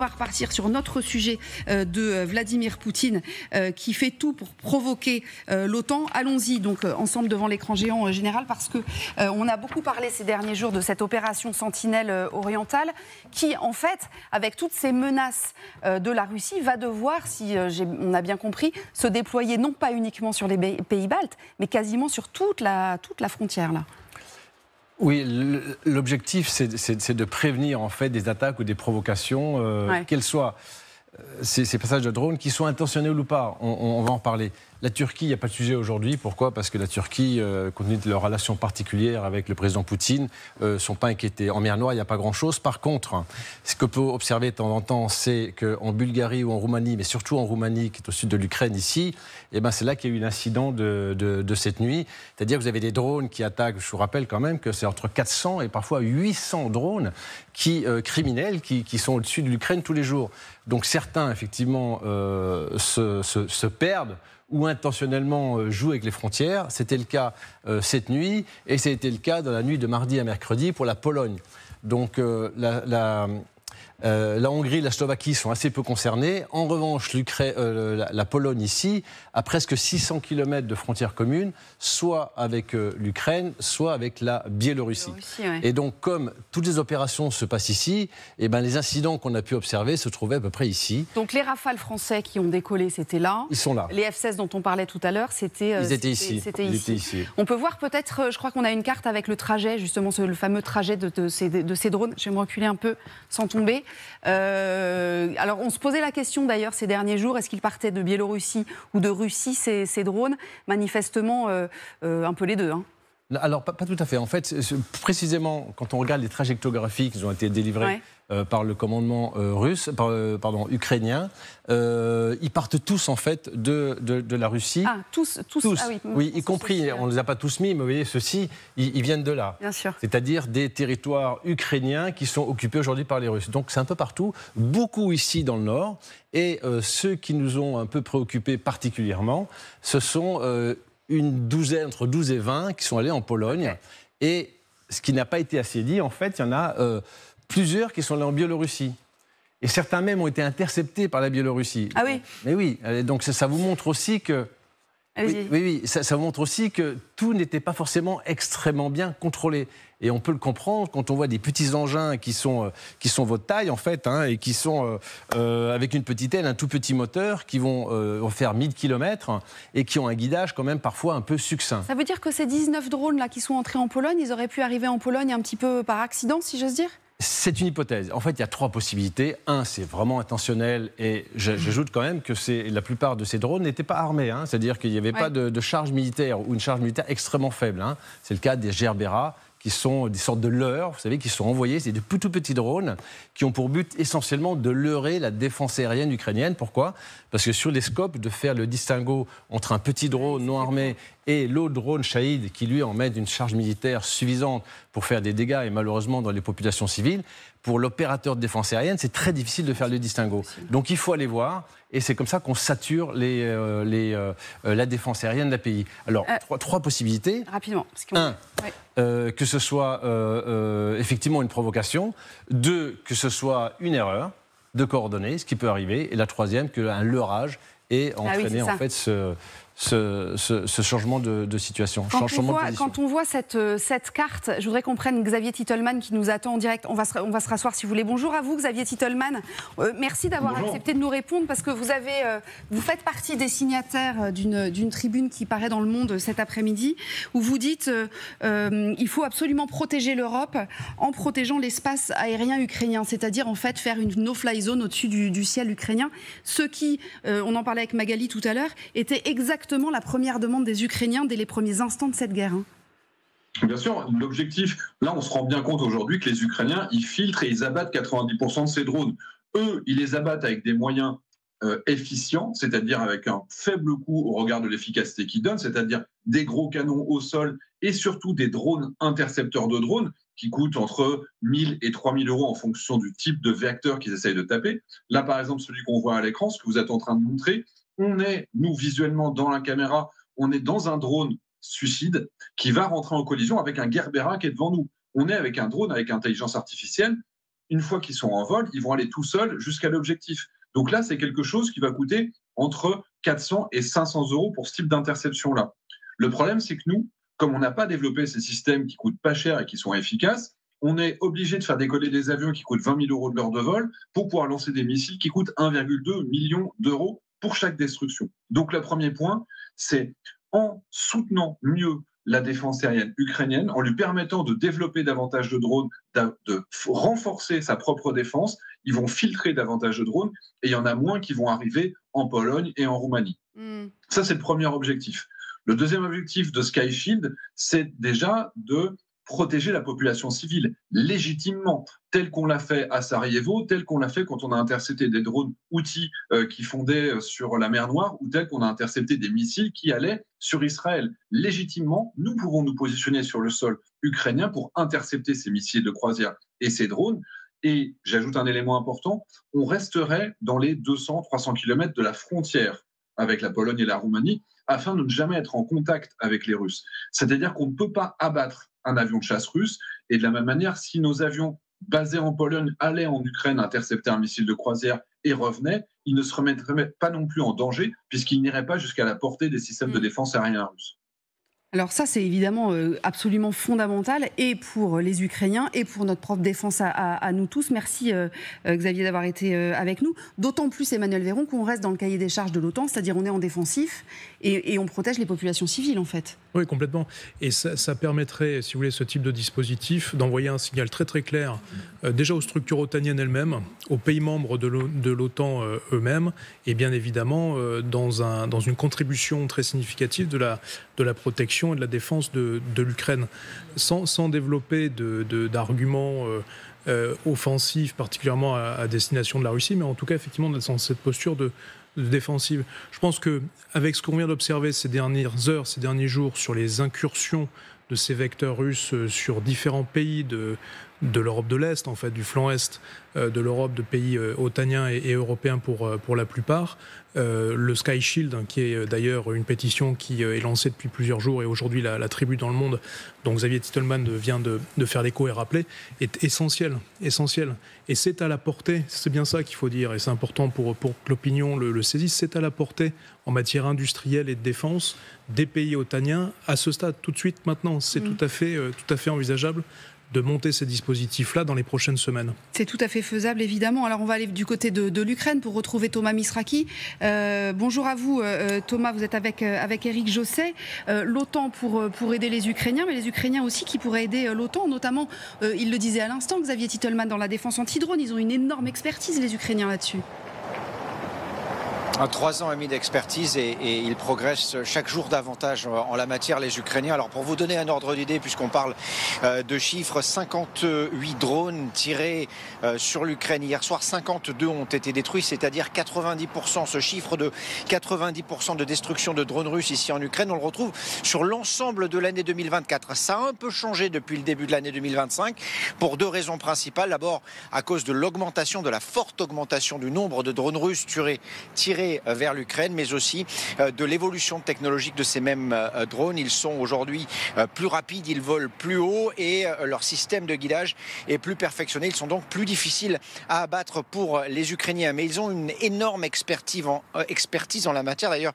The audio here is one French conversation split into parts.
On va repartir sur notre sujet de Vladimir Poutine qui fait tout pour provoquer l'OTAN. Allons-y donc ensemble devant l'écran géant général parce que on a beaucoup parlé ces derniers jours de cette opération Sentinelle orientale qui en fait, avec toutes ces menaces de la Russie, va devoir, si on a bien compris, se déployer non pas uniquement sur les pays baltes, mais quasiment sur toute la frontière là. Oui, l'objectif, c'est de prévenir en fait des attaques ou des provocations, qu'elles soient ces passages de drones, qui soient intentionnels ou pas. On va en parler. La Turquie, il n'y a pas de sujet aujourd'hui. Pourquoi ? Parce que la Turquie, compte tenu de leur relation particulière avec le président Poutine, ne sont pas inquiétés. En mer Noire, il n'y a pas grand-chose. Par contre, ce qu'on peut observer de temps en temps, c'est qu'en Bulgarie ou en Roumanie, mais surtout en Roumanie, qui est au sud de l'Ukraine ici, eh ben c'est là qu'il y a eu l'incident de cette nuit. C'est-à-dire que vous avez des drones qui attaquent. Je vous rappelle quand même que c'est entre 400 et parfois 800 drones criminels qui sont au-dessus de l'Ukraine tous les jours. Donc certains, effectivement, se perdent ou intentionnellement jouent avec les frontières. C'était le cas cette nuit, et ça a été le cas dans la nuit de mardi à mercredi pour la Pologne. Donc la Hongrie et la Slovaquie sont assez peu concernées. En revanche, la Pologne ici a presque 600 km de frontières communes, soit avec l'Ukraine, soit avec la Biélorussie. Et donc, comme toutes les opérations se passent ici, eh ben, les incidents qu'on a pu observer se trouvaient à peu près ici. Donc les Rafales français qui ont décollé, c'était là. Ils sont là. Les F-16 dont on parlait tout à l'heure, ils étaient ici. On peut voir peut-être, je crois qu'on a une carte avec le trajet, justement, le fameux trajet de ces drones. Je vais me reculer un peu sans tomber. Alors on se posait la question d'ailleurs ces derniers jours, est-ce qu'ils partaient de Biélorussie ou de Russie ces drones ? Manifestement un peu les deux. Alors pas tout à fait. En fait, précisément quand on regarde les trajectographies qui ont été délivrées par le commandement ukrainien, ils partent tous en fait de la Russie. Ah, tous. Ah oui, y compris, on ne les a pas tous mis, mais vous voyez, ceux-ci, ils viennent de là. Bien sûr. C'est-à-dire des territoires ukrainiens qui sont occupés aujourd'hui par les Russes. Donc c'est un peu partout, beaucoup ici dans le nord. Et ceux qui nous ont un peu préoccupés particulièrement, ce sont une douzaine, entre 12 et 20, qui sont allés en Pologne. Okay. Et ce qui n'a pas été assez dit, en fait, il y en a plusieurs qui sont allés en Biélorussie. Et certains même ont été interceptés par la Biélorussie. Ah oui ? Mais oui, donc ça vous montre aussi que... Oui, ça vous montre aussi que tout n'était pas forcément extrêmement bien contrôlé. Et on peut le comprendre quand on voit des petits engins qui sont votre taille, en fait, et qui sont avec une petite aile, un tout petit moteur, qui vont faire 1000 km et qui ont un guidage quand même parfois un peu succinct. Ça veut dire que ces 19 drones-là qui sont entrés en Pologne, ils auraient pu arriver en Pologne un petit peu par accident, si j'ose dire ? C'est une hypothèse. En fait, il y a trois possibilités. Un, c'est vraiment intentionnel, et j'ajoute quand même que la plupart de ces drones n'étaient pas armés. C'est-à-dire qu'il n'y avait pas de charge militaire ou une charge militaire extrêmement faible. C'est le cas des Gerbera, qui sont des sortes de leurres, vous savez, qui sont envoyés. C'est des tout petits drones qui ont pour but essentiellement de leurrer la défense aérienne ukrainienne. Pourquoi ? Parce que sur les scopes, de faire le distinguo entre un petit drone non armé et l'autre drone Shahid, qui lui emmène une charge militaire suffisante pour faire des dégâts, et malheureusement dans les populations civiles, pour l'opérateur de défense aérienne, c'est très difficile de faire le distinguo. Donc il faut aller voir, et c'est comme ça qu'on sature la défense aérienne d'un pays. Alors, trois possibilités. Rapidement. Que ce soit effectivement une provocation. 2, que ce soit une erreur de coordonnées, ce qui peut arriver. Et la troisième, qu'un leurrage ait entraîné en fait ce changement de situation. Quand on voit cette carte, je voudrais qu'on prenne Xavier Titelman qui nous attend en direct. On va se rasseoir si vous voulez. Bonjour à vous Xavier Titelman. Merci d'avoir accepté de nous répondre parce que vous faites partie des signataires d'une tribune qui paraît dans Le Monde cet après-midi où vous dites il faut absolument protéger l'Europe en protégeant l'espace aérien ukrainien, c'est-à-dire en fait faire une no-fly zone au-dessus du ciel ukrainien. Ce qui, on en parlait avec Magali tout à l'heure, était exactement la première demande des Ukrainiens dès les premiers instants de cette guerre. Bien sûr, l'objectif, là on se rend bien compte aujourd'hui que les Ukrainiens, ils filtrent et ils abattent 90% de ces drones. Eux, ils les abattent avec des moyens efficients, c'est-à-dire avec un faible coût au regard de l'efficacité qu'ils donnent, c'est-à-dire des gros canons au sol et surtout des drones intercepteurs de drones qui coûtent entre 1000 et 3000 euros en fonction du type de vecteur qu'ils essayent de taper. Là, par exemple, celui qu'on voit à l'écran, ce que vous êtes en train de montrer, on est, nous, visuellement, dans la caméra, on est dans un drone suicide qui va rentrer en collision avec un Gerbera qui est devant nous. On est avec un drone avec intelligence artificielle une fois qu'ils sont en vol, ils vont aller tout seuls jusqu'à l'objectif. Donc là, c'est quelque chose qui va coûter entre 400 et 500 euros pour ce type d'interception-là. Le problème, c'est que nous, comme on n'a pas développé ces systèmes qui coûtent pas cher et qui sont efficaces, on est obligé de faire décoller des avions qui coûtent 20 000 euros de l'heure de vol pour pouvoir lancer des missiles qui coûtent 1,2 million d'euros pour chaque destruction. Donc le premier point, c'est en soutenant mieux la défense aérienne ukrainienne, en lui permettant de développer davantage de drones, de renforcer sa propre défense, ils vont filtrer davantage de drones et il y en a moins qui vont arriver en Pologne et en Roumanie. Ça, c'est le premier objectif. Le deuxième objectif de Sky Shield, c'est déjà de protéger la population civile légitimement, tel qu'on l'a fait à Sarajevo, tel qu'on l'a fait quand on a intercepté des drones outils qui fondaient sur la mer Noire, ou tel qu'on a intercepté des missiles qui allaient sur Israël. Légitimement, nous pouvons nous positionner sur le sol ukrainien pour intercepter ces missiles de croisière et ces drones. Et j'ajoute un élément important, on resterait dans les 200-300 km de la frontière avec la Pologne et la Roumanie, afin de ne jamais être en contact avec les Russes. C'est-à-dire qu'on ne peut pas abattre un avion de chasse russe, et de la même manière, si nos avions basés en Pologne allaient en Ukraine intercepter un missile de croisière et revenaient, ils ne se remettraient pas non plus en danger, puisqu'ils n'iraient pas jusqu'à la portée des systèmes de défense aériens russes. Alors ça, c'est évidemment absolument fondamental, et pour les Ukrainiens, et pour notre propre défense à nous tous. Merci Xavier d'avoir été avec nous. D'autant plus, Emmanuel Véron, qu'on reste dans le cahier des charges de l'OTAN, c'est-à-dire on est en défensif, et on protège les populations civiles, en fait. Oui, complètement. Et ça permettrait, si vous voulez, ce type de dispositif, d'envoyer un signal très très clair, déjà aux structures otaniennes elles-mêmes, aux pays membres de l'OTAN eux-mêmes, et bien évidemment dans une contribution très significative de la protection et de la défense de l'Ukraine, sans développer d'arguments offensifs, particulièrement à destination de la Russie, mais en tout cas, effectivement, dans cette posture de défensive. Je pense qu'avec ce qu'on vient d'observer ces dernières heures, ces derniers jours, sur les incursions de ces vecteurs russes sur différents pays de l'Europe de l'Est, en fait, du flanc Est de l'Europe, de pays otaniens et européens pour la plupart. Le Sky Shield, qui est d'ailleurs une pétition qui est lancée depuis plusieurs jours, et aujourd'hui la tribu dans le monde, dont Xavier Titelman vient de faire l'écho et rappeler, est essentiel. Et c'est à la portée, c'est bien ça qu'il faut dire, et c'est important pour que l'opinion le saisisse, c'est à la portée en matière industrielle et de défense des pays otaniens à ce stade, tout de suite, maintenant. C'est tout à fait envisageable de monter ces dispositifs-là dans les prochaines semaines. C'est tout à fait faisable, évidemment. Alors, on va aller du côté de l'Ukraine pour retrouver Thomas Misraki. Bonjour à vous, Thomas. Vous êtes avec Éric Josset. L'OTAN pour aider les Ukrainiens, mais les Ukrainiens aussi qui pourraient aider l'OTAN. Notamment, il le disait à l'instant, Xavier Titelman, dans la défense anti-drone. Ils ont une énorme expertise, les Ukrainiens, là-dessus. 3 ans et demi d'expertise et ils progressent chaque jour davantage en la matière, les Ukrainiens. Alors pour vous donner un ordre d'idée, puisqu'on parle de chiffres, 58 drones tirés sur l'Ukraine. Hier soir, 52 ont été détruits, c'est-à-dire 90%. Ce chiffre de 90% de destruction de drones russes ici en Ukraine, on le retrouve sur l'ensemble de l'année 2024. Ça a un peu changé depuis le début de l'année 2025 pour 2 raisons principales. D'abord, à cause de l'augmentation, de la forte augmentation du nombre de drones russes tirés vers l'Ukraine, mais aussi de l'évolution technologique de ces mêmes drones. Ils sont aujourd'hui plus rapides, ils volent plus haut et leur système de guidage est plus perfectionné. Ils sont donc plus difficiles à abattre pour les Ukrainiens. Mais ils ont une énorme expertise en la matière. D'ailleurs,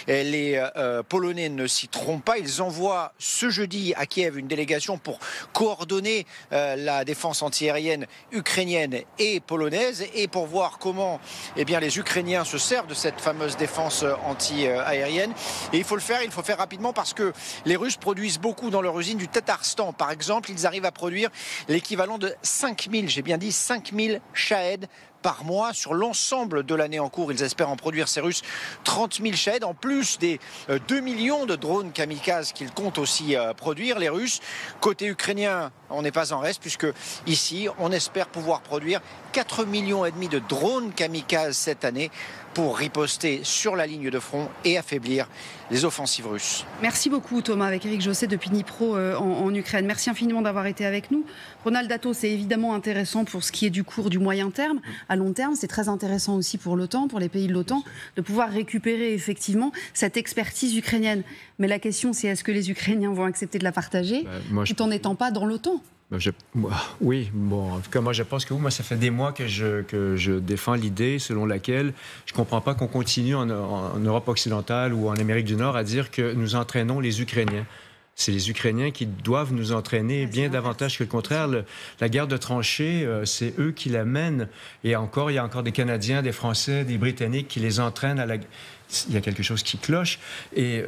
les Polonais ne s'y trompent pas. Ils envoient ce jeudi à Kiev une délégation pour coordonner la défense antiaérienne ukrainienne et polonaise et pour voir comment les Ukrainiens se servent de cette fameuse défense anti-aérienne. Et il faut faire rapidement parce que les Russes produisent beaucoup dans leur usine du Tatarstan. Par exemple, ils arrivent à produire l'équivalent de 5000, j'ai bien dit 5000 Shahed par mois sur l'ensemble de l'année en cours. Ils espèrent en produire, ces Russes, 30 000 Shahed, en plus des 2 millions de drones kamikazes qu'ils comptent aussi produire, les Russes. Côté ukrainien, on n'est pas en reste, puisque ici, on espère pouvoir produire 4,5 millions de drones kamikazes cette année pour riposter sur la ligne de front et affaiblir les offensives russes. Merci beaucoup Thomas, avec Éric Josset depuis Dnipro en Ukraine. Merci infiniment d'avoir été avec nous. Ronald Dato, c'est évidemment intéressant pour ce qui est du court, du moyen terme. À long terme, c'est très intéressant aussi pour l'OTAN, pour les pays de l'OTAN, de pouvoir récupérer effectivement cette expertise ukrainienne. Mais la question, c'est est-ce que les Ukrainiens vont accepter de la partager tout en n'étant pas dans l'OTAN ? Oui, bon, en tout cas, moi, je pense que moi, ça fait des mois que je défends l'idée selon laquelle je ne comprends pas qu'on continue en Europe occidentale ou en Amérique du Nord à dire que nous entraînons les Ukrainiens. C'est les Ukrainiens qui doivent nous entraîner bien davantage que le contraire. La guerre de tranchées, c'est eux qui la mènent. Et encore, il y a encore des Canadiens, des Français, des Britanniques qui les entraînent à la... Il y a quelque chose qui cloche. Et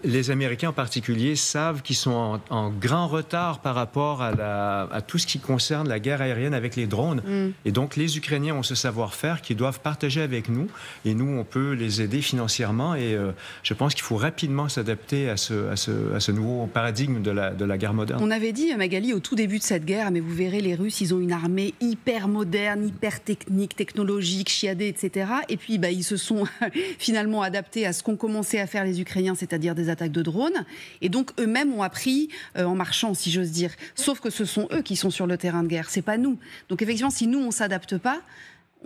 les Américains en particulier savent qu'ils sont en grand retard par rapport à tout ce qui concerne la guerre aérienne avec les drones. Et donc, les Ukrainiens ont ce savoir-faire qu'ils doivent partager avec nous. Et nous, on peut les aider financièrement. Et je pense qu'il faut rapidement s'adapter à ce nouveau paradigme de la guerre moderne. On avait dit, Magali, au tout début de cette guerre, mais vous verrez, les Russes, ils ont une armée hyper moderne, hyper technique, technologique, chiadée, etc. Et puis, ils se sont... finalement adaptés à ce qu'ont commencé à faire les Ukrainiens, c'est-à-dire des attaques de drones. Et donc, eux-mêmes ont appris en marchant, si j'ose dire. Sauf que ce sont eux qui sont sur le terrain de guerre, c'est pas nous. Donc, effectivement, si nous, on s'adapte pas,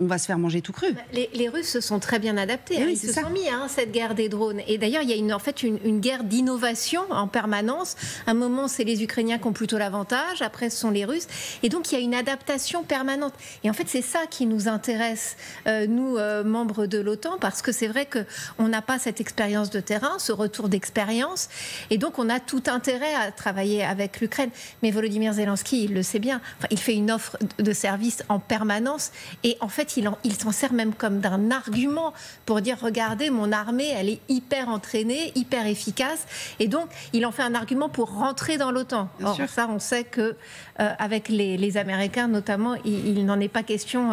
on va se faire manger tout cru. Les Russes se sont très bien adaptés. Oui, ils se sont mis à cette guerre des drones. Et d'ailleurs, il y a une guerre d'innovation en permanence. À un moment, c'est les Ukrainiens qui ont plutôt l'avantage. Après, ce sont les Russes. Et donc, il y a une adaptation permanente. Et en fait, c'est ça qui nous intéresse, nous, membres de l'OTAN, parce que c'est vrai qu'on n'a pas cette expérience de terrain, ce retour d'expérience. Et donc, on a tout intérêt à travailler avec l'Ukraine. Mais Volodymyr Zelensky, il le sait bien. Enfin, il fait une offre de service en permanence. Et en fait, il s'en sert même comme d'un argument pour dire, regardez, mon armée, elle est hyper entraînée, hyper efficace. Et donc, il en fait un argument pour rentrer dans l'OTAN. Or, ça, on sait que avec les Américains, notamment, il n'en est pas question,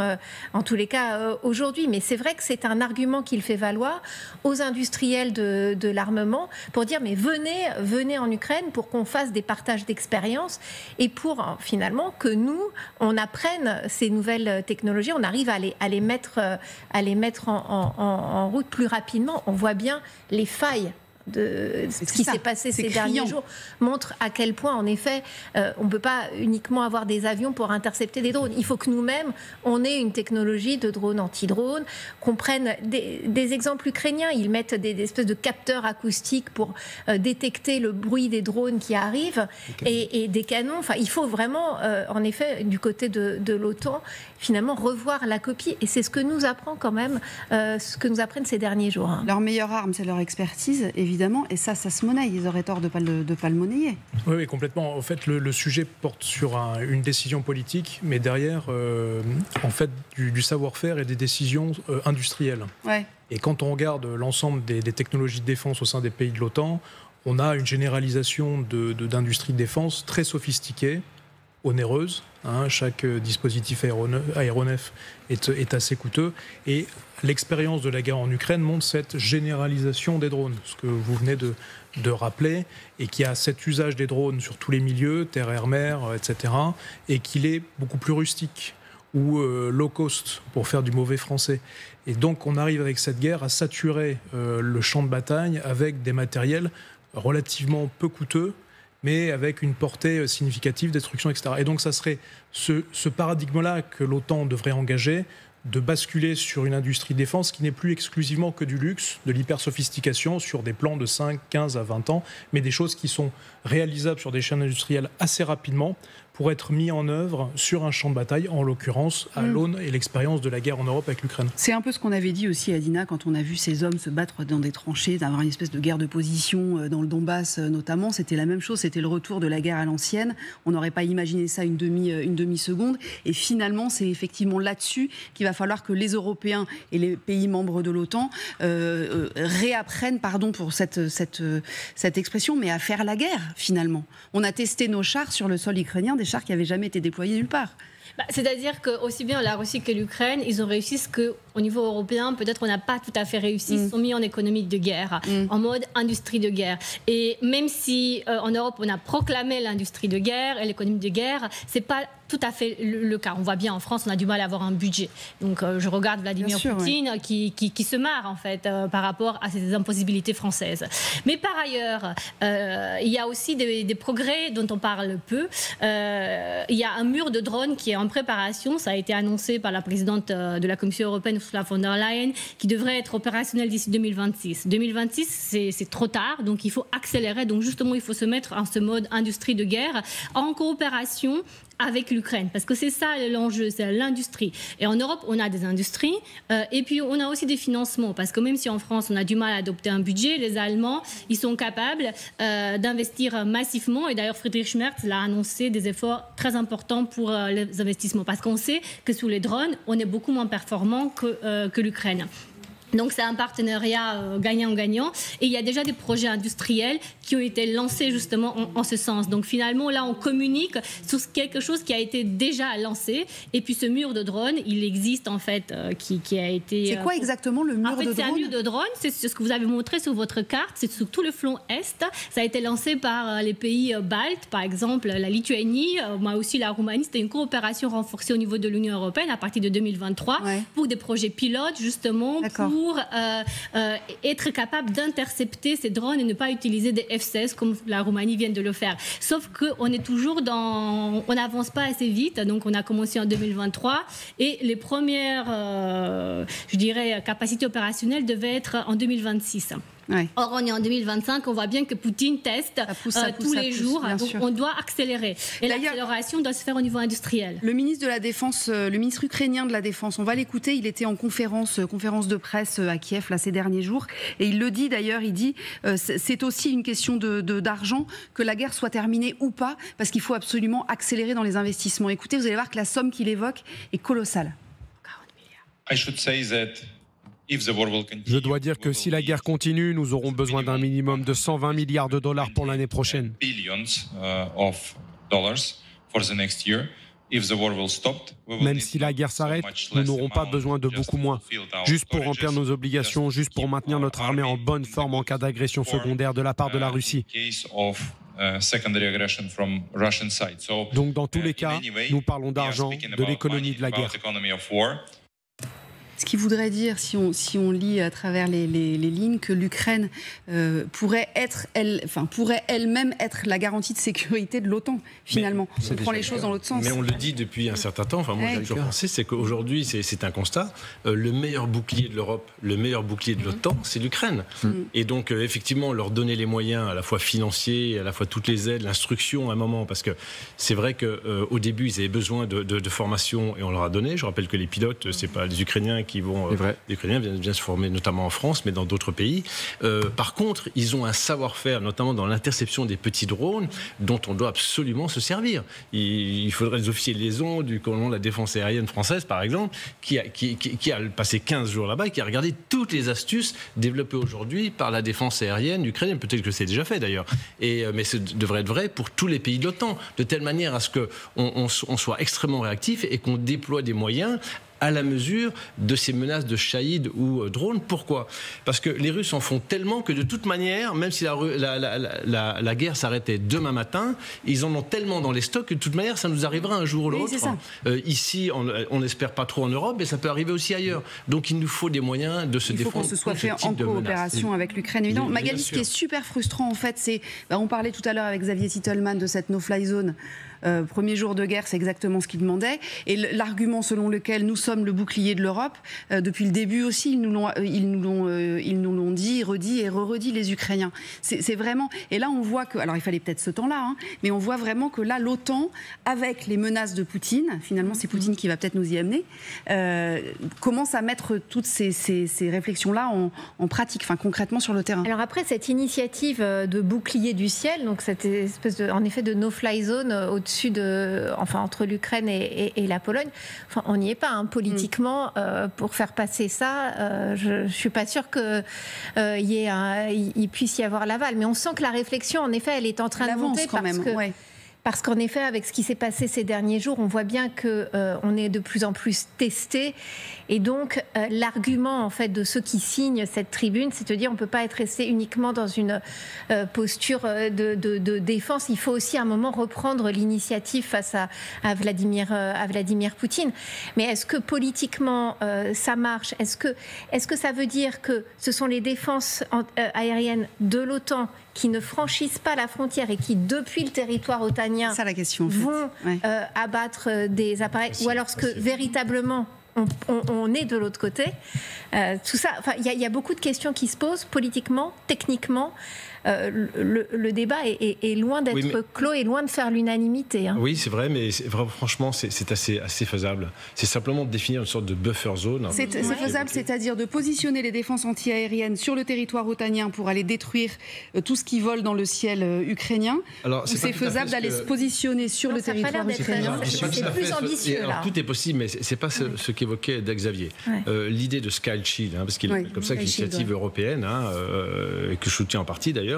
en tous les cas, aujourd'hui. Mais c'est vrai que c'est un argument qu'il fait valoir aux industriels de l'armement pour dire, mais venez en Ukraine pour qu'on fasse des partages d'expériences et pour, finalement, que nous, on apprenne ces nouvelles technologies, on arrive à les mettre en route plus rapidement. On voit bien les failles de ce qui s'est passé ces derniers jours montre à quel point, en effet, on ne peut pas uniquement avoir des avions pour intercepter des drones. Il faut que nous-mêmes, on ait une technologie de drone anti-drone, qu'on prenne des exemples ukrainiens. Ils mettent des espèces de capteurs acoustiques pour détecter le bruit des drones qui arrivent et des canons. Enfin, il faut vraiment, en effet, du côté de l'OTAN, finalement, revoir la copie. Et c'est ce que nous apprend quand même, ce que nous apprennent ces derniers jours. Leur meilleure arme, c'est leur expertise, évidemment, et ça se monnaie. Ils auraient tort de pas le monnayer. Oui, complètement. En fait, le sujet porte sur une décision politique, mais derrière, en fait, du savoir-faire et des décisions industrielles. Ouais. Et quand on regarde l'ensemble des technologies de défense au sein des pays de l'OTAN, on a une généralisation d'industrie de défense très sophistiquée, onéreuse. Chaque dispositif aéronef est assez coûteux. Et l'expérience de la guerre en Ukraine montre cette généralisation des drones, ce que vous venez de rappeler, et qu'il y a cet usage des drones sur tous les milieux, terre, air, mer, etc., et qu'il est beaucoup plus rustique ou low cost, pour faire du mauvais français. Et donc on arrive avec cette guerre à saturer le champ de bataille avec des matériels relativement peu coûteux, mais avec une portée significative, destruction, etc. Et donc ça serait ce paradigme-là que l'OTAN devrait engager, de basculer sur une industrie de défense qui n'est plus exclusivement que du luxe, de l'hyper-sophistication sur des plans de 5, 15 à 20 ans, mais des choses qui sont réalisables sur des chaînes industrielles assez rapidement pour être mis en œuvre sur un champ de bataille, en l'occurrence à l'aune et l'expérience de la guerre en Europe avec l'Ukraine. C'est un peu ce qu'on avait dit aussi à Dina quand on a vu ces hommes se battre dans des tranchées, d'avoir une espèce de guerre de position dans le Donbass notamment. C'était la même chose, c'était le retour de la guerre à l'ancienne. On n'aurait pas imaginé ça une demi-seconde. Et finalement, c'est effectivement là-dessus qu'il va falloir que les Européens et les pays membres de l'OTAN réapprennent, pardon pour cette expression, mais à faire la guerre finalement. On a testé nos chars sur le sol ukrainien, des chars qui n'avaient jamais été déployés nulle part. C'est-à-dire que aussi bien la Russie que l'Ukraine, ils ont réussi ce qu'au niveau européen, peut-être on n'a pas tout à fait réussi. Ils sont mis en économie de guerre, en mode industrie de guerre. Et même si en Europe on a proclamé l'industrie de guerre et l'économie de guerre, c'est pas tout à fait le cas. On voit bien en France, on a du mal à avoir un budget. Donc je regarde Vladimir Poutine qui se marre en fait par rapport à ces impossibilités françaises. Mais par ailleurs, il y a aussi des progrès dont on parle peu. Il y a un mur de drones qui est en préparation. Ça a été annoncé par la présidente de la Commission européenne, Ursula von der Leyen, qui devrait être opérationnel d'ici 2026. 2026, c'est trop tard, donc il faut accélérer. Donc justement, il faut se mettre en ce mode industrie de guerre en coopération avec l'Ukraine, parce que c'est ça l'enjeu, c'est l'industrie. Et en Europe, on a des industries, et puis on a aussi des financements, parce que même si en France, on a du mal à adopter un budget, les Allemands, ils sont capables d'investir massivement, et d'ailleurs Friedrich Merz l'a annoncé, des efforts très importants pour les investissements, parce qu'on sait que sous les drones, on est beaucoup moins performant que l'Ukraine. Donc c'est un partenariat gagnant-gagnant, et il y a déjà des projets industriels qui ont été lancés justement en ce sens. Donc finalement là on communique sur quelque chose qui a été déjà lancé, et puis ce mur de drone il existe en fait qui a été... C'est quoi exactement le mur de drone ? C'est un mur de drone, c'est ce que vous avez montré sur votre carte, c'est sur tout le flanc Est. Ça a été lancé par les pays baltes, par exemple la Lituanie, mais aussi la Roumanie. C'était une coopération renforcée au niveau de l'Union européenne à partir de 2023 pour des projets pilotes justement pour être capable d'intercepter ces drones et ne pas utiliser des F-16 comme la Roumanie vient de le faire. Sauf qu'on est toujours on n'avance pas assez vite, donc on a commencé en 2023 et les premières, je dirais, capacités opérationnelles devaient être en 2026. Ouais. Or, on est en 2025, on voit bien que Poutine teste tous les jours, donc on doit accélérer. Et l'accélération doit se faire au niveau industriel. Le ministre de la Défense, le ministre ukrainien de la Défense, on va l'écouter, il était en conférence de presse à Kiev là, ces derniers jours, et il le dit d'ailleurs, il dit c'est aussi une question d'argent, que la guerre soit terminée ou pas, parce qu'il faut absolument accélérer dans les investissements. Écoutez, vous allez voir que la somme qu'il évoque est colossale. 40 milliards. I should say that je dois dire que si la guerre continue, nous aurons besoin d'un minimum de 120 milliards de dollars pour l'année prochaine. Même si la guerre s'arrête, nous n'aurons pas besoin de beaucoup moins. Juste pour remplir nos obligations, juste pour maintenir notre armée en bonne forme en cas d'agression secondaire de la part de la Russie. Donc dans tous les cas, nous parlons d'argent, de l'économie de la guerre. Ce qui voudrait dire, si on lit à travers les lignes, que l'Ukraine pourrait elle-même être la garantie de sécurité de l'OTAN, finalement. On prend les choses dans l'autre sens. Mais on le dit depuis un certain temps, moi j'ai toujours pensé, c'est qu'aujourd'hui, c'est un constat, le meilleur bouclier de l'Europe, le meilleur bouclier de l'OTAN, c'est l'Ukraine. Et donc, effectivement, leur donner les moyens, à la fois financiers, à la fois toutes les aides, l'instruction à un moment, parce que c'est vrai qu'au début, ils avaient besoin de formation, et on leur a donné. Je rappelle que les pilotes, c'est pas les Ukrainiens qui vont... Les Ukrainiens viennent se former notamment en France, mais dans d'autres pays. Par contre, ils ont un savoir-faire, notamment dans l'interception des petits drones, dont on doit absolument se servir. Il faudrait les officiers de liaison du commandement de la défense aérienne française, par exemple, qui a passé 15 jours là-bas et qui a regardé toutes les astuces développées aujourd'hui par la défense aérienne ukrainienne. Peut-être que c'est déjà fait d'ailleurs. Mais ça devrait être vrai pour tous les pays de l'OTAN, de telle manière à ce qu'on soit extrêmement réactif et qu'on déploie des moyens à la mesure de ces menaces de Shahid ou drones. Pourquoi ? Parce que les Russes en font tellement que de toute manière, même si la guerre s'arrêtait demain matin, ils en ont tellement dans les stocks que de toute manière, ça nous arrivera un jour ou l'autre. Ici, on n'espère pas trop en Europe, mais ça peut arriver aussi ailleurs. Donc il nous faut des moyens de se défendre. Il faut qu'on se soit fait en coopération avec l'Ukraine, évidemment. Magali, ce qui est super frustrant, en fait, c'est... on parlait tout à l'heure avec Xavier Titelman de cette no-fly zone. Premier jour de guerre, c'est exactement ce qu'il demandait. Et l'argument selon lequel nous sommes le bouclier de l'Europe, depuis le début aussi, ils nous l'ont dit, redit et redit les Ukrainiens. C'est vraiment... Et là, on voit que... Alors, il fallait peut-être ce temps-là, mais on voit vraiment que là, l'OTAN, avec les menaces de Poutine, finalement, c'est Poutine qui va peut-être nous y amener, commence à mettre toutes ces réflexions-là en pratique, concrètement sur le terrain. Alors après, cette initiative de bouclier du ciel, donc cette espèce en effet de no-fly zone au-dessus entre l'Ukraine et la Pologne, on n'y est pas politiquement pour faire passer ça. Je suis pas sûre que il puisse y avoir l'aval, mais on sent que la réflexion, en effet, elle est en train de monter parce que. Parce qu'en effet, avec ce qui s'est passé ces derniers jours, on voit bien qu'on est de plus en plus testé. Et donc, l'argument en fait, de ceux qui signent cette tribune, c'est de dire on ne peut pas être resté uniquement dans une posture de défense. Il faut aussi à un moment reprendre l'initiative face à Vladimir Poutine. Mais est-ce que politiquement, ça marche ? Est-ce que ça veut dire que ce sont les défenses aériennes de l'OTAN qui ne franchissent pas la frontière et qui, depuis le territoire otanien, vont abattre des appareils, ou alors est-ce que véritablement on est de l'autre côté. Tout ça, il y a beaucoup de questions qui se posent politiquement, techniquement. Le débat est loin d'être clos et loin de faire l'unanimité. Hein. Oui, c'est vrai, mais franchement, c'est assez faisable. C'est simplement de définir une sorte de buffer zone. C'est faisable, c'est-à-dire de positionner les défenses antiaériennes sur le territoire otanien pour aller détruire tout ce qui vole dans le ciel ukrainien. Alors, c'est faisable d'aller se positionner sur le territoire ukrainien. C'est plus ambitieux. Alors, tout est possible, mais c'est pas ce qu'évoquait Xavier. L'idée de Sky Shield, parce qu'il est comme ça l'initiative européenne, que je soutiens en partie d'ailleurs.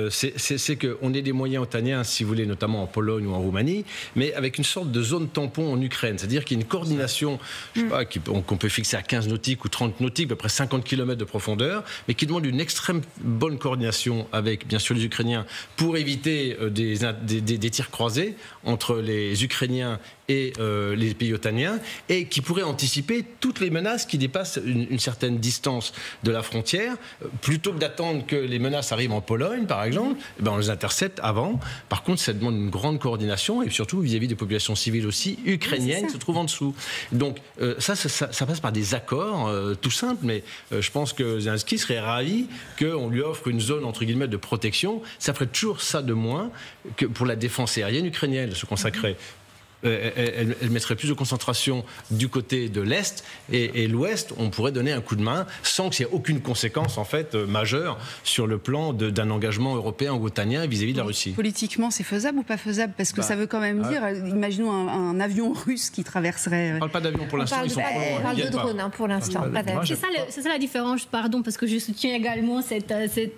C'est qu'on ait des moyens otaniens, si vous voulez, notamment en Pologne ou en Roumanie, mais avec une sorte de zone tampon en Ukraine. C'est-à-dire qu'il y a une coordination, je sais pas, qu'on peut fixer à 15 nautiques ou 30 nautiques, à peu près 50 km de profondeur, mais qui demande une extrême bonne coordination avec, bien sûr, les Ukrainiens pour éviter des tirs croisés entre les Ukrainiens et les pays otaniens, et qui pourrait anticiper toutes les menaces qui dépassent une certaine distance de la frontière, plutôt que d'attendre que les menaces arrivent en Pologne, par exemple, on les intercepte avant. Par contre, ça demande une grande coordination, et surtout vis-à-vis des populations civiles aussi ukrainiennes qui se trouvent en dessous. Donc ça passe par des accords tout simples, mais je pense que Zelensky serait ravi qu'on lui offre une zone, entre guillemets, de protection. Ça ferait toujours ça de moins que pour la défense aérienne ukrainienne, se consacrer. Elle mettrait plus de concentration du côté de l'Est, et l'Ouest, on pourrait donner un coup de main sans qu'il y ait aucune conséquence en fait, majeure sur le plan d'un engagement européen ou otanien vis-à-vis de la Russie. Politiquement, c'est faisable ou pas faisable ? Parce que ça veut quand même dire, imaginons un avion russe qui traverserait... On ne parle pas d'avion pour l'instant, on parle de drone pour l'instant. C'est ça la différence, pardon, parce que je soutiens également cette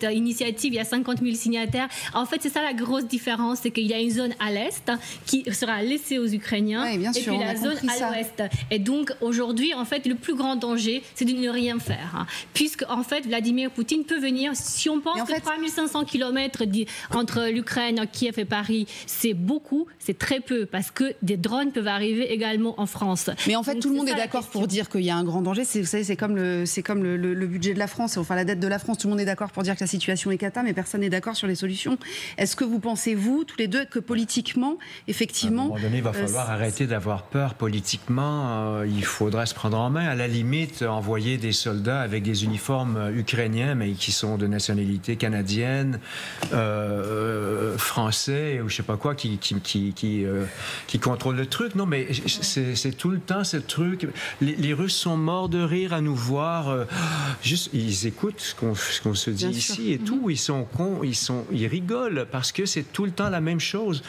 initiative, il y a 50 000 signataires. En fait, c'est ça la grosse différence, c'est qu'il y a une zone à l'Est qui sera laissée aux Ukrainiens, et puis la zone à l'ouest. Et donc aujourd'hui, en fait, le plus grand danger, c'est de ne rien faire, puisque en fait, Vladimir Poutine peut venir. Si on pense que 3500 km entre l'Ukraine, Kiev et Paris, c'est beaucoup, c'est très peu, parce que des drones peuvent arriver également en France. Mais en fait, donc, tout le monde est d'accord pour dire qu'il y a un grand danger. Vous savez, c'est comme le budget de la France, enfin la dette de la France. Tout le monde est d'accord pour dire que la situation est cata, mais personne n'est d'accord sur les solutions. Est-ce que vous pensez, vous, tous les deux, que politiquement, effectivement, à un moment donné, il va falloir arrêter d'avoir peur politiquement. Il faudra se prendre en main. À la limite, envoyer des soldats avec des uniformes ukrainiens, mais qui sont de nationalité canadienne, français, ou je sais pas quoi, qui contrôlent le truc. Non, mais c'est tout le temps ce truc. Les Russes sont morts de rire à nous voir. Juste, ils écoutent ce qu'on se dit bien ici sûr. Et tout. Ils sont cons, ils rigolent parce que c'est tout le temps la même chose.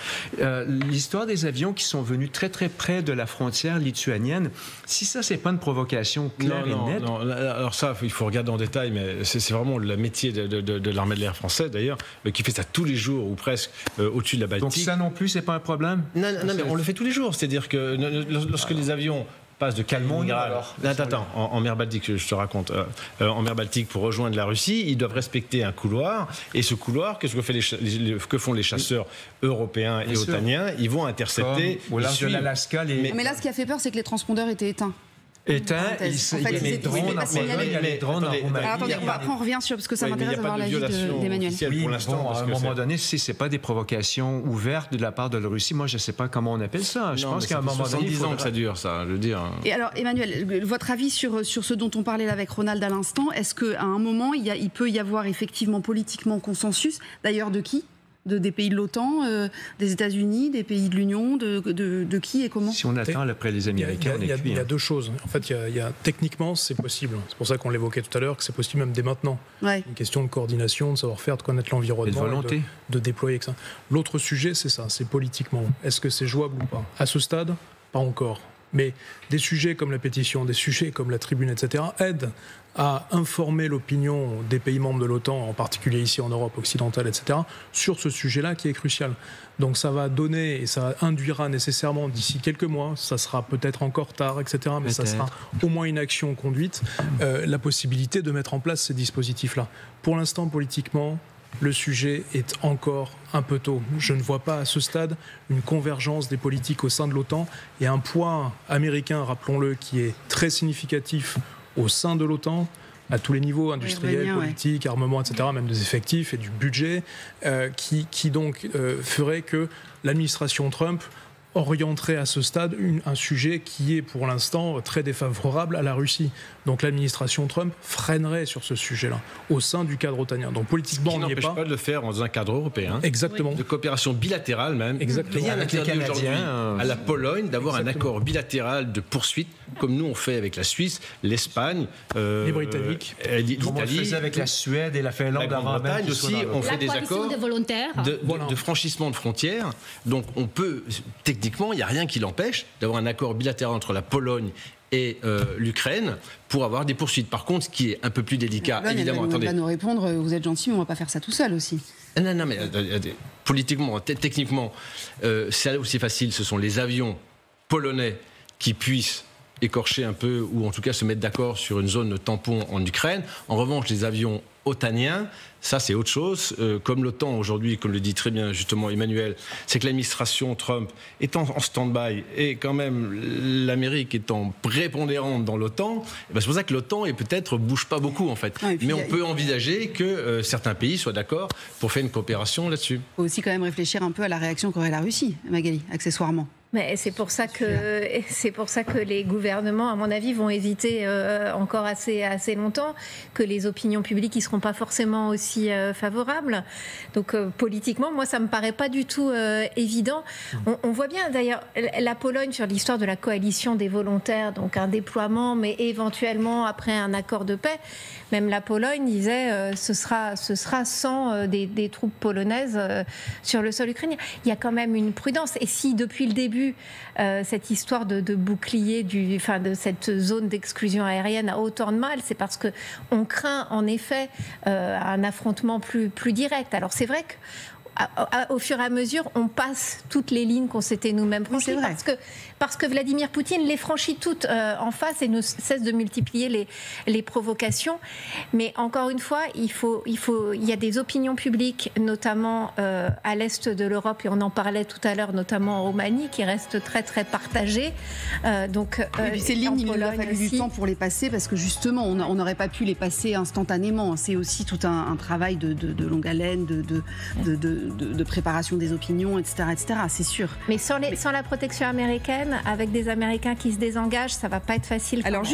L'histoire des avions qui sont venus très très près de la frontière lituanienne, si ça c'est pas une provocation claire et nette. Non, alors ça il faut regarder en détail, mais c'est vraiment le métier de l'armée de l'air française d'ailleurs, qui fait ça tous les jours ou presque au-dessus de la Baltique. Donc ça non plus c'est pas un problème? Non, mais on le fait tous les jours, c'est-à-dire que lorsque les avions passe de Kaliningrad. Attends, en mer Baltique, je te raconte. En mer Baltique, pour rejoindre la Russie, ils doivent respecter un couloir. Et ce couloir, qu'est-ce que font les chasseurs européens et otaniens? Ils vont intercepter. Au large de l'Alaska. Mais là, ce qui a fait peur, c'est que les transpondeurs étaient éteints. Il y a les drones en Pologne, il y a les drones en Roumanie. Attendez, après on revient sur, parce que ça m'intéresse d'avoir l'avis d'Emmanuel. Oui, à un moment donné, si ce n'est pas des provocations ouvertes de la part de la Russie, moi je ne sais pas comment on appelle ça. Je pense qu'à un moment donné, 70 ans que ça dure, ça, je veux dire. Et alors, Emmanuel, votre avis sur ce dont on parlait là avec Ronald à l'instant, est-ce qu'à un moment, il peut y avoir effectivement politiquement consensus, d'ailleurs de qui ? Des pays de l'OTAN, des États-Unis, des pays de l'Union, de qui et comment? Si on attend après les Américains, on est cuit. Il y a deux choses. En fait, techniquement, c'est possible. C'est pour ça qu'on l'évoquait tout à l'heure, que c'est possible même dès maintenant. Ouais. Une question de coordination, de savoir-faire, de connaître l'environnement, de volonté, de déployer ça. L'autre sujet, c'est ça, c'est politiquement. Est-ce que c'est jouable ou pas? À ce stade, pas encore. Mais des sujets comme la pétition, des sujets comme la tribune, etc., aident à informer l'opinion des pays membres de l'OTAN, en particulier ici en Europe occidentale, etc., sur ce sujet-là qui est crucial. Donc ça va donner et ça induira nécessairement d'ici quelques mois, ça sera peut-être encore tard, etc., mais ça sera au moins une action conduite, la possibilité de mettre en place ces dispositifs-là. Pour l'instant, politiquement, le sujet est encore un peu tôt. Je ne vois pas à ce stade une convergence des politiques au sein de l'OTAN et un poids américain, rappelons-le, qui est très significatif au sein de l'OTAN, à tous les niveaux, industriels, politiques, armement, etc., même des effectifs et du budget, qui donc ferait que l'administration Trump orienterait à ce stade un sujet qui est pour l'instant très défavorable à la Russie. Donc l'administration Trump freinerait sur ce sujet-là, au sein du cadre otanien. Donc politiquement, on n'y est pas. Ce qui n'empêche pas de le faire dans un cadre européen. Exactement. De coopération bilatérale même. Exactement. Rien n'interdit aujourd'hui à la Pologne d'avoir un accord bilatéral de poursuite, comme nous on fait avec la Suisse, l'Espagne, les Britanniques, l'Italie. On le faisait avec la Suède et la Finlande. La Grande-Bretagne aussi, on fait des accords de franchissement de frontières. Donc on peut, techniquement, il n'y a rien qui l'empêche d'avoir un accord bilatéral entre la Pologne et l'Ukraine pour avoir des poursuites. Par contre, ce qui est un peu plus délicat, évidemment... On va nous répondre, vous êtes gentil, mais on ne va pas faire ça tout seul aussi. Non, mais politiquement, techniquement, c'est aussi facile, ce sont les avions polonais qui puissent écorcher un peu, ou en tout cas se mettre d'accord sur une zone tampon en Ukraine. En revanche, les avions otaniens, ça c'est autre chose. Comme l'OTAN aujourd'hui, comme le dit très bien justement Emmanuel, c'est que l'administration Trump étant en stand-by et quand même l'Amérique étant prépondérante dans l'OTAN, c'est pour ça que l'OTAN peut-être bouge pas beaucoup en fait. Mais on peut envisager que certains pays soient d'accord pour faire une coopération là-dessus. Il faut aussi quand même réfléchir un peu à la réaction qu'aurait la Russie, Magali, accessoirement. Mais c'est pour ça que les gouvernements, à mon avis, vont hésiter encore assez longtemps, que les opinions publiques ne seront pas forcément aussi favorables. Donc politiquement, moi, ça me paraît pas du tout évident. On voit bien d'ailleurs la Pologne sur l'histoire de la coalition des volontaires, donc un déploiement, mais éventuellement après un accord de paix. Même la Pologne disait ce sera sans des troupes polonaises sur le sol ukrainien. Il y a quand même une prudence. Et si depuis le début cette histoire de bouclier, de cette zone d'exclusion aérienne a autant de mal, c'est parce qu'on craint en effet un affrontement plus direct. Alors c'est vrai qu'au fur et à mesure, on passe toutes les lignes qu'on s'était nous-mêmes franchies, parce que Vladimir Poutine les franchit toutes en face et ne cesse de multiplier les provocations. Mais encore une fois, il y a des opinions publiques, notamment à l'est de l'Europe, et on en parlait tout à l'heure, notamment en Roumanie, qui restent très très partagées. Ces lignes, il a fallu du temps pour les passer, parce que justement, on n'aurait pas pu les passer instantanément. C'est aussi tout un travail de longue haleine, de préparation des opinions, etc., c'est sûr. Mais sans la protection américaine, avec des Américains qui se désengagent, ça va pas être facile. Alors